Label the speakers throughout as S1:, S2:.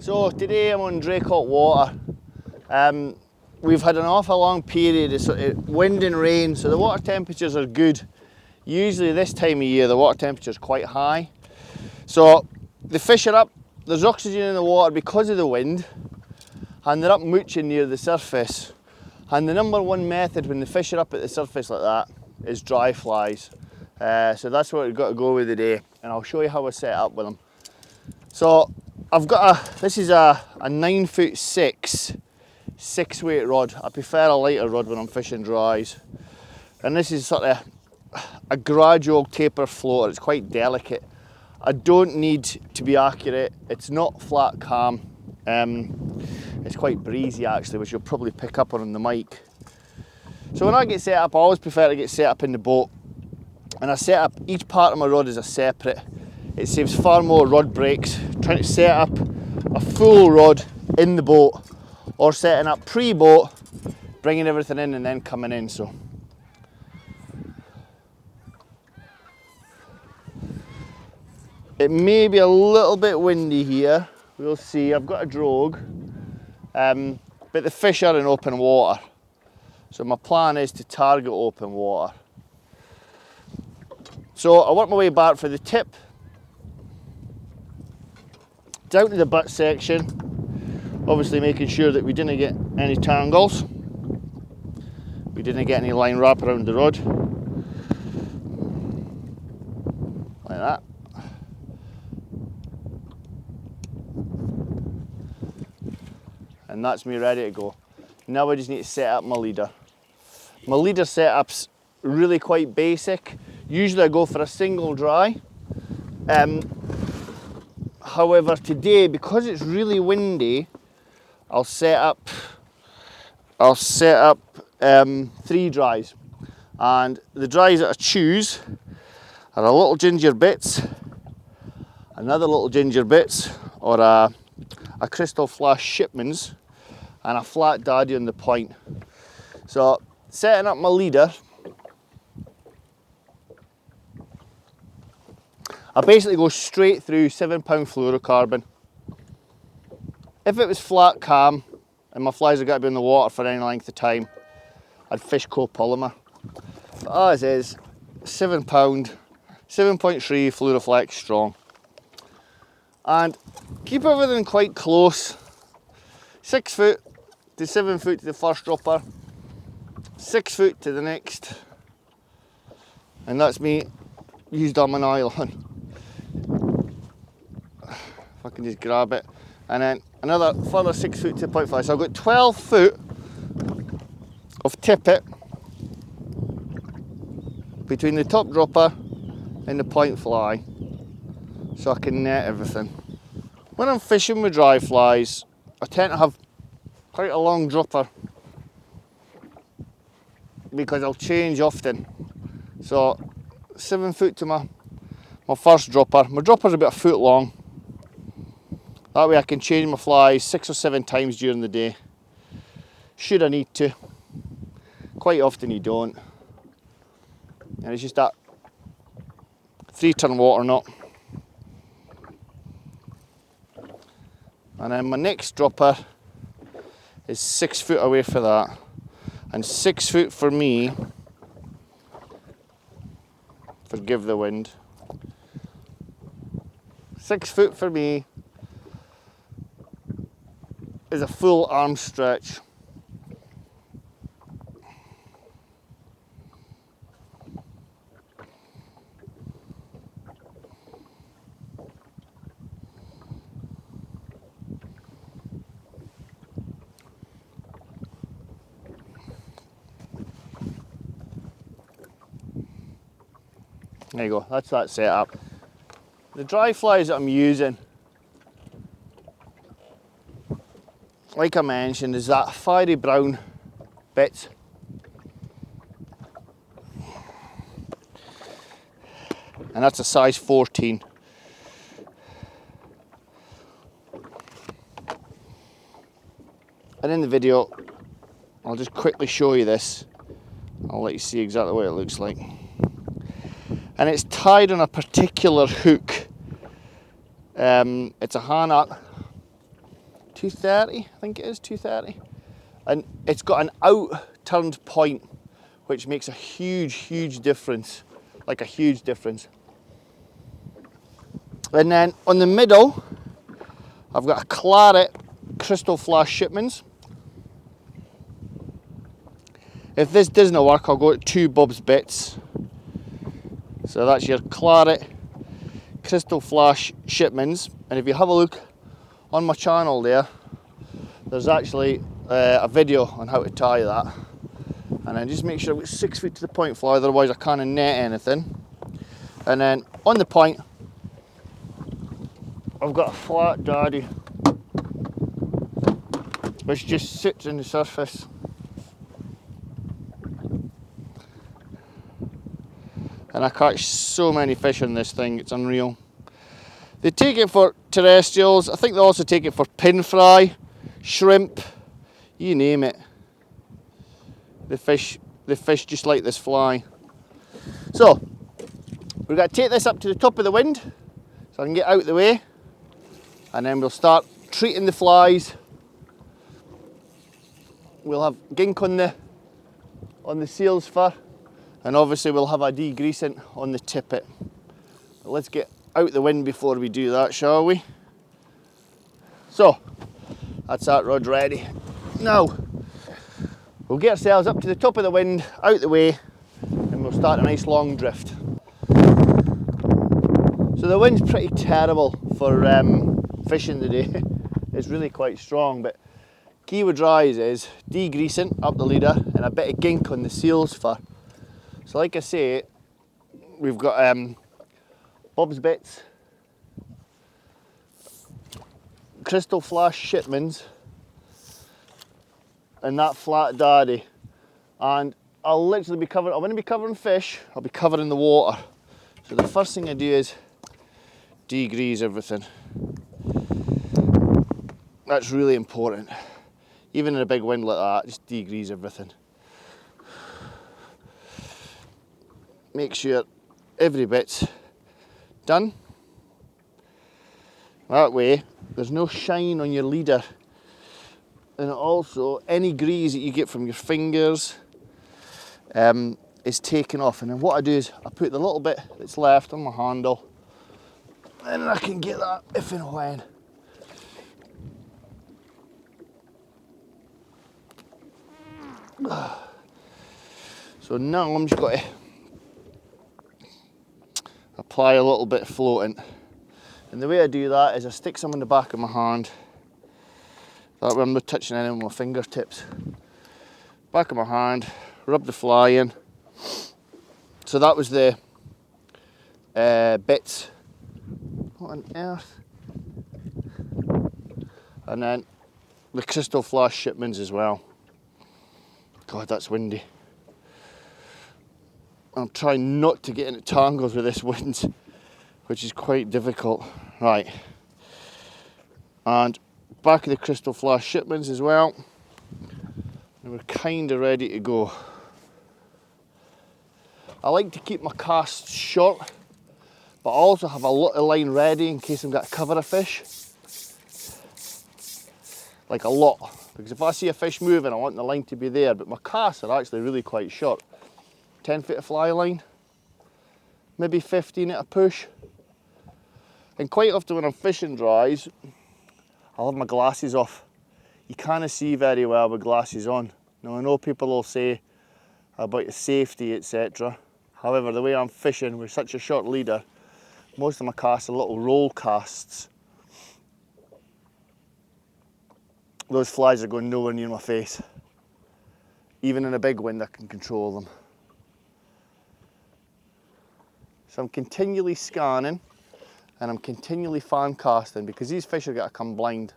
S1: So today I'm on Draycote Water. We've had an awful long period of sort of wind and rain, so the water temperatures are good. Usually this time of year the water temperature is quite high. So the fish are up, there's oxygen in the water because of the wind, and they're up mooching near the surface. And the number one method when the fish are up at the surface like that is dry flies. So that's what we've got to go with today, and I'll show you how I set up with them. So I've got this is a 9'6" 6-weight rod. I prefer a lighter rod when I'm fishing dries. And this is sort of a gradual taper floater. It's quite delicate. I don't need to be accurate. It's not flat calm. It's quite breezy actually, which you'll probably pick up on the mic. So when I get set up, I always prefer to get set up in the boat. And I set up each part of my rod as a separate. It saves far more rod breaks trying to set up a full rod in the boat or setting up pre-boat, bringing everything in and then coming in. So it may be a little bit windy here, we'll see. I've got a drogue, but the fish are in open water. So my plan is to target open water. So I work my way back for the tip, down to the butt section, obviously making sure that we didn't get any tangles, we didn't get any line wrap around the rod, like that. And that's me ready to go. Now I just need to set up my leader. My leader setup's really quite basic. Usually I go for a single dry. However today, because it's really windy, I'll set up 3 dries. And the dries that I choose are a little ginger bits, another little ginger bits, or a Crystal Flash Shipmans, and a flat daddy on the point. So setting up my leader, I basically go straight through 7-pound fluorocarbon. If it was flat calm and my flies have got to be in the water for any length of time, I'd fish copolymer. But as is, 7 pound, 7.3 Fluoroflex strong. And keep everything quite close. 6 foot to 7 foot to the first dropper, 6 foot to the next. And that's me used on my nylon. If I can just grab it. And then another further 6 foot to 0.5. So I've got 12 foot of tippet between the top dropper and the point fly, so I can net everything. When I'm fishing with dry flies, I tend to have quite a long dropper because I'll change often. So 7 foot to my first dropper. My dropper's about a foot long. That way I can change my flies 6 or 7 times during the day. Should I need to. Quite often you don't. And it's just that 3-turn water knot. And then my next dropper is 6 foot away for that. And 6 foot for me, forgive the wind, 6 foot for me is a full arm stretch. There you go, that's that setup. The dry flies that I'm using, like I mentioned, is that fiery brown bits. And that's a size 14. And in the video, I'll just quickly show you this. I'll let you see exactly what it looks like. And it's tied on a particular hook. It's a Hanak 230, I think it is 230. And it's got an out-turned point, which makes a huge difference, like a huge difference. And then on the middle, I've got a Claret Crystal Flash Shipmans. If this doesn't work, I'll go to 2 Bob's Bits. So that's your Claret Crystal Flash Shipmans. And if you have a look on my channel there's actually a video on how to tie that. And then just make sure I've got 6 feet to the point fly, otherwise I can't net anything. And then on the point, I've got a flat daddy, which just sits in the surface. And I catch so many fish on this thing, it's unreal. They take it for terrestrials, I think they also take it for pin fry, shrimp, you name it. The fish just like this fly. So, we're going to take this up to the top of the wind, so I can get out of the way, and then we'll start treating the flies. We'll have gink on the seal's fur, and obviously we'll have a degreasant on the tippet. But let's get out the wind before we do that, shall we? So, that's that rod ready. Now, we'll get ourselves up to the top of the wind, out the way, and we'll start a nice long drift. So the wind's pretty terrible for fishing today. It's really quite strong, but key with dries is degreasant up the leader and a bit of gink on the seal's fur. So like I say, we've got Bob's Bits, Crystal Flash Shipmans, and that flat daddy. And I'll literally be covering, I wouldn't be covering fish, I'll be covering the water. So the first thing I do is degrease everything. That's really important. Even in a big wind like that, just degrease everything. Make sure every bit's done. That way, there's no shine on your leader. And also, any grease that you get from your fingers is taken off. And then what I do is, I put the little bit that's left on my handle, and I can get that if and when. So now I'm just going to apply a little bit of floating. And the way I do that is I stick some in the back of my hand. That way I'm not touching any with my fingertips. Back of my hand, rub the fly in. So that was the bits. What on earth? And then the Crystal Flash Shipmans as well. God, that's windy. I'm trying not to get into tangles with this wind, which is quite difficult. Right. And back of the Crystal Flash Shipmans as well. And we're kind of ready to go. I like to keep my casts short, but I also have a lot of line ready in case I've got to cover a fish. Like a lot. Because if I see a fish moving, I want the line to be there, but my casts are actually really quite short. 10 feet of fly line, maybe 15 at a push. And quite often when I'm fishing dries, I'll have my glasses off. You can't see very well with glasses on. Now I know people will say about the safety, etc. However, the way I'm fishing with such a short leader, most of my casts are little roll casts. Those flies are going nowhere near my face. Even in a big wind, I can control them. So I'm continually scanning and I'm continually fan casting because these fish are going to come blind.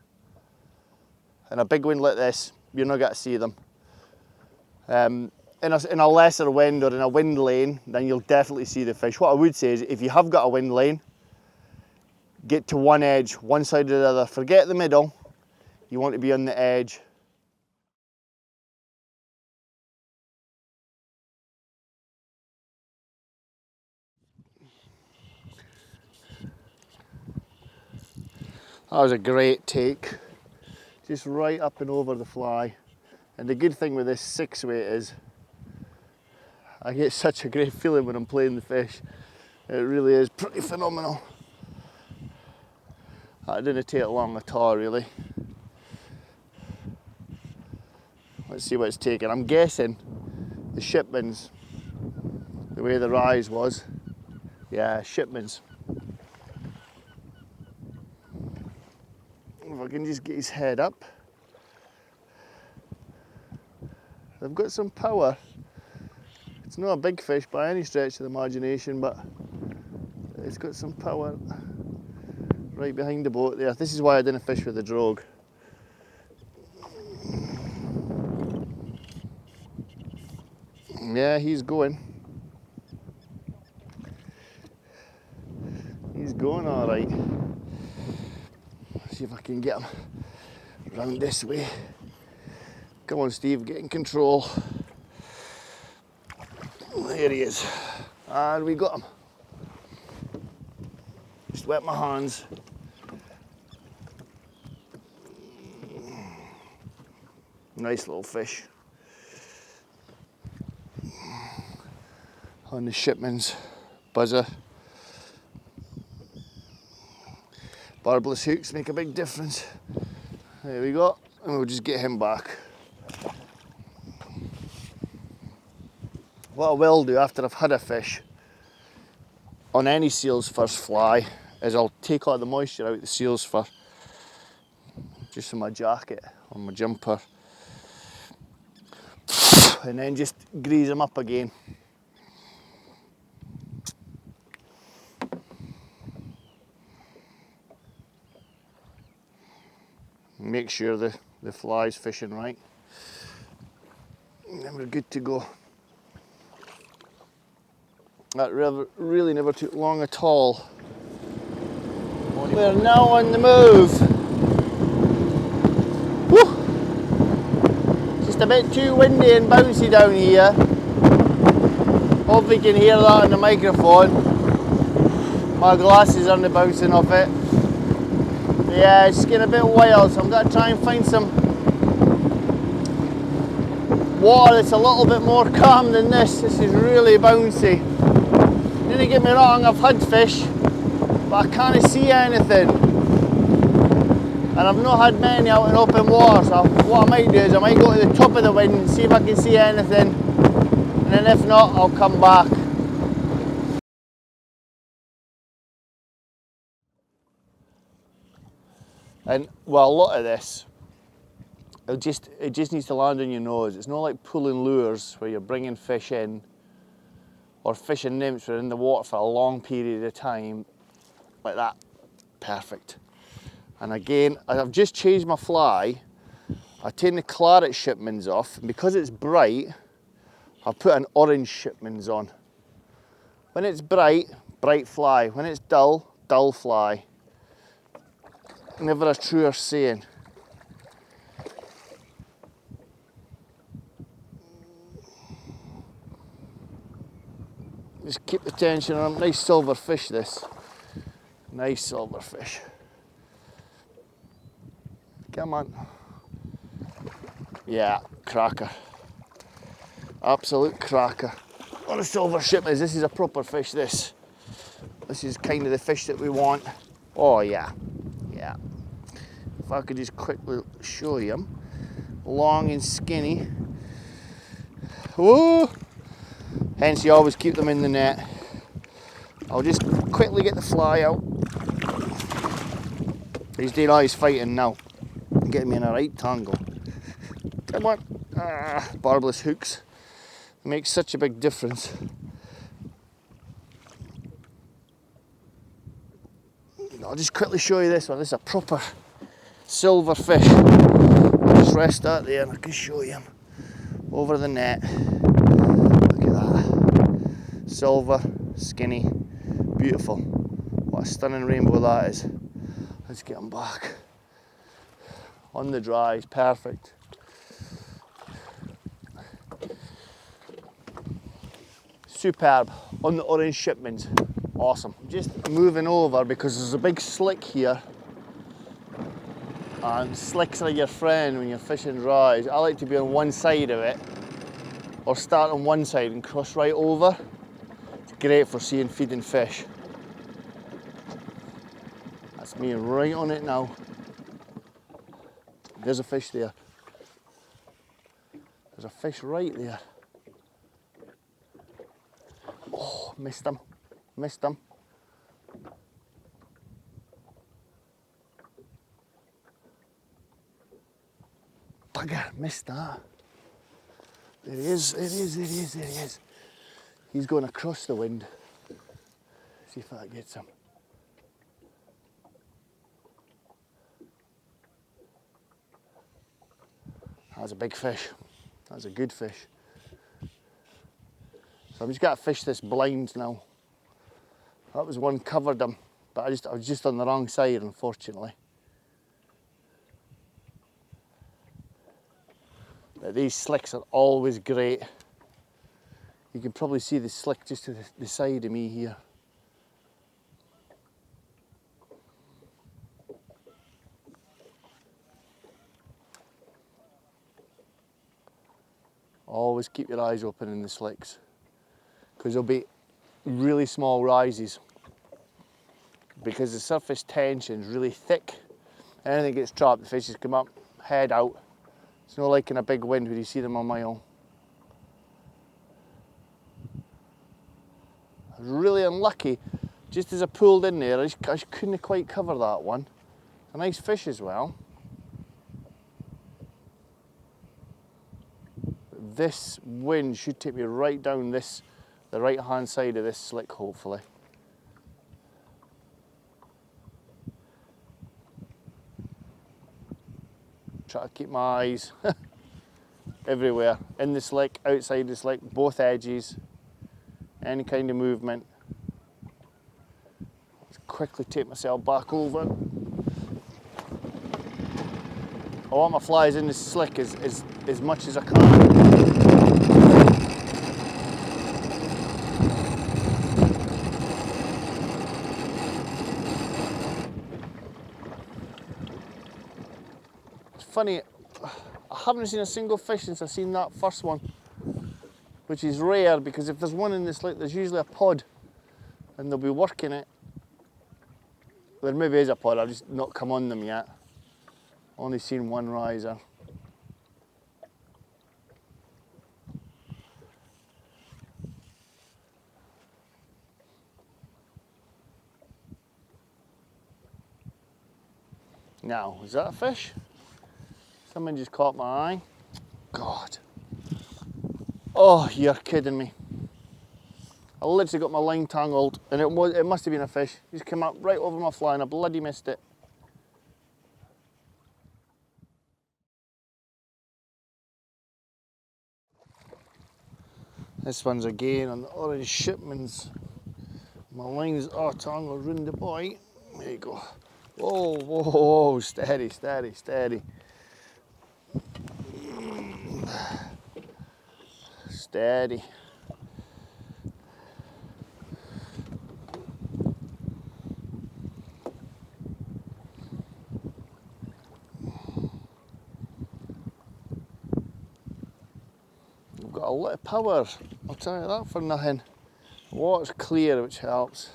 S1: In a big wind like this, you're not going to see them. In a lesser wind or in a wind lane, then you'll definitely see the fish. What I would say is if you have got a wind lane, get to one edge, one side or the other. Forget the middle, you want to be on the edge. That was a great take. just right up and over the fly. And the good thing with this 6-weight is I get such a great feeling when I'm playing the fish. It really is pretty phenomenal. That didn't take long at all, really. Let's see what it's taking. I'm guessing the Shipmans, the way the rise was. Yeah, Shipmans. If I can just get his head up. They've got some power. It's not a big fish by any stretch of the imagination, but it's got some power right behind the boat there. This is why I didn't fish with the drogue. Yeah, he's going. He's going all right. See if I can get him round this way. Come on, Steve, get in control. There he is. And we got him. Just wet my hands. Nice little fish. On the Shipman's buzzer. Barbless hooks make a big difference. There we go, and we'll just get him back. What I will do after I've had a fish on any seal's first fly is I'll take all the moisture out of the seal's fur, just in my jacket or my jumper, and then just grease them up again. Make sure the fly's fishing right, and then we're good to go. That really never took long at all. We're now on the move. Woo! Just a bit too windy and bouncy down here. Hope you can hear that on the microphone. My glasses aren't bouncing off it. Yeah, it's getting a bit wild, so I'm going to try and find some water that's a little bit more calm than this. This is really bouncy. Don't get me wrong, I've had fish, but I can't see anything. And I've not had many out in open water, so what I might do is I might go to the top of the wind and see if I can see anything. And then if not, I'll come back. And well, a lot of this, it just needs to land on your nose. It's not like pulling lures where you're bringing fish in, or fishing nymphs who are in the water for a long period of time, like that. Perfect. And again, I've just changed my fly. I take the claret Shipmans off, and because it's bright, I've put an orange Shipmans on. When it's bright, bright fly. When it's dull, dull fly. Never a truer saying. Just keep the tension on. Nice silver fish, this. Nice silver fish. Come on. Yeah, cracker. Absolute cracker. On a silver Shipmans, this is a proper fish, this. This is kind of the fish that we want. Oh yeah, yeah. If I could just quickly show you him. Long and skinny. Whoa! Hence you always keep them in the net. I'll just quickly get the fly out. He's doing all his fighting now. Getting me in a right tangle. Come on. Barbless hooks. Makes such a big difference. I'll just quickly show you this one. This is a proper silver fish. I'll just rest that there and I can show you him over the net. Look at that. Silver, skinny, beautiful. What a stunning rainbow that is. Let's get him back. On the dry, he's perfect. Superb. On the orange Shipmans. Awesome. Just moving over because there's a big slick here. And slicks are your friend when you're fishing dries. I like to be on one side of it, or start on one side and cross right over. It's great for seeing feeding fish. That's me right on it now. There's a fish there. There's a fish right there. Oh, missed him. Missed him. Bugger, missed that. There he is, there he is, there he is, there he is. He's going across the wind. See if that gets him. That's a big fish. That's a good fish. So I'm just got to fish this blind now. That was one covered him, but I was just on the wrong side, unfortunately. But these slicks are always great. You can probably see the slick just to the side of me here. Always keep your eyes open in the slicks, because there'll be really small rises. Because the surface tension is really thick, anything gets trapped, the fishes come up, head out. It's not like in a big wind where you see them a mile. I was really unlucky. Just as I pulled in there, I just couldn't quite cover that one. A nice fish as well. This wind should take me right down the right hand side of this slick, hopefully. Try to keep my eyes everywhere, in the slick, outside the slick, both edges, any kind of movement. Just quickly take myself back over. I want my flies in the slick as much as I can. It's funny, I haven't seen a single fish since I've seen that first one, which is rare, because if there's one in the slick, there's usually a pod and they'll be working it. There maybe is a pod, I've just not come on them yet. Only seen one riser. Now, is that a fish? Someone just caught my eye. God. Oh, you're kidding me. I literally got my line tangled, and it must have been a fish. He just came up right over my fly and I bloody missed it. This one's again on the orange shipments. My lines are tangled round the buoy. There you go. Whoa, whoa, whoa, steady, steady, steady. Steady. We've got a lot of power, I'll tell you that for nothing. The water's clear, which helps.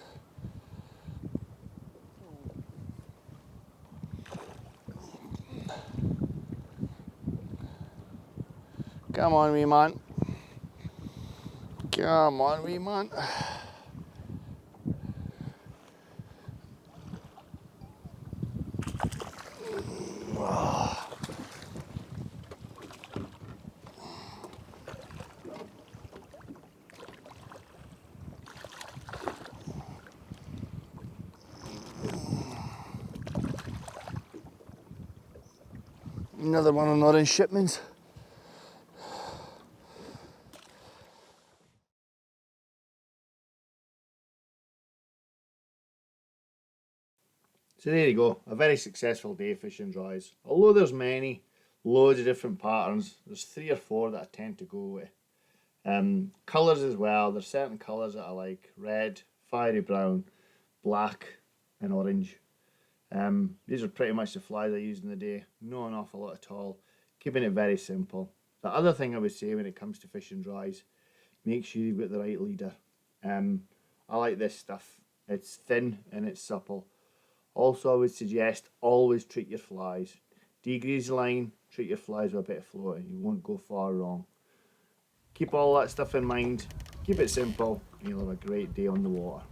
S1: Come on, wee man. Come on, wee man. Another one on orange shipments. So there you go, a very successful day fishing dries. Although there's many, loads of different patterns, there's 3 or 4 that I tend to go with. Colours as well, there's certain colours that I like: red, fiery brown, black and orange. These are pretty much the flies I use in the day. Not an awful lot at all. Keeping it very simple. The other thing I would say when it comes to fish and dries, make sure you've got the right leader. I like this stuff. It's thin and it's supple. Also, I would suggest always treat your flies. Degrease the line, treat your flies with a bit of float, and you won't go far wrong. Keep all that stuff in mind, keep it simple, and you'll have a great day on the water.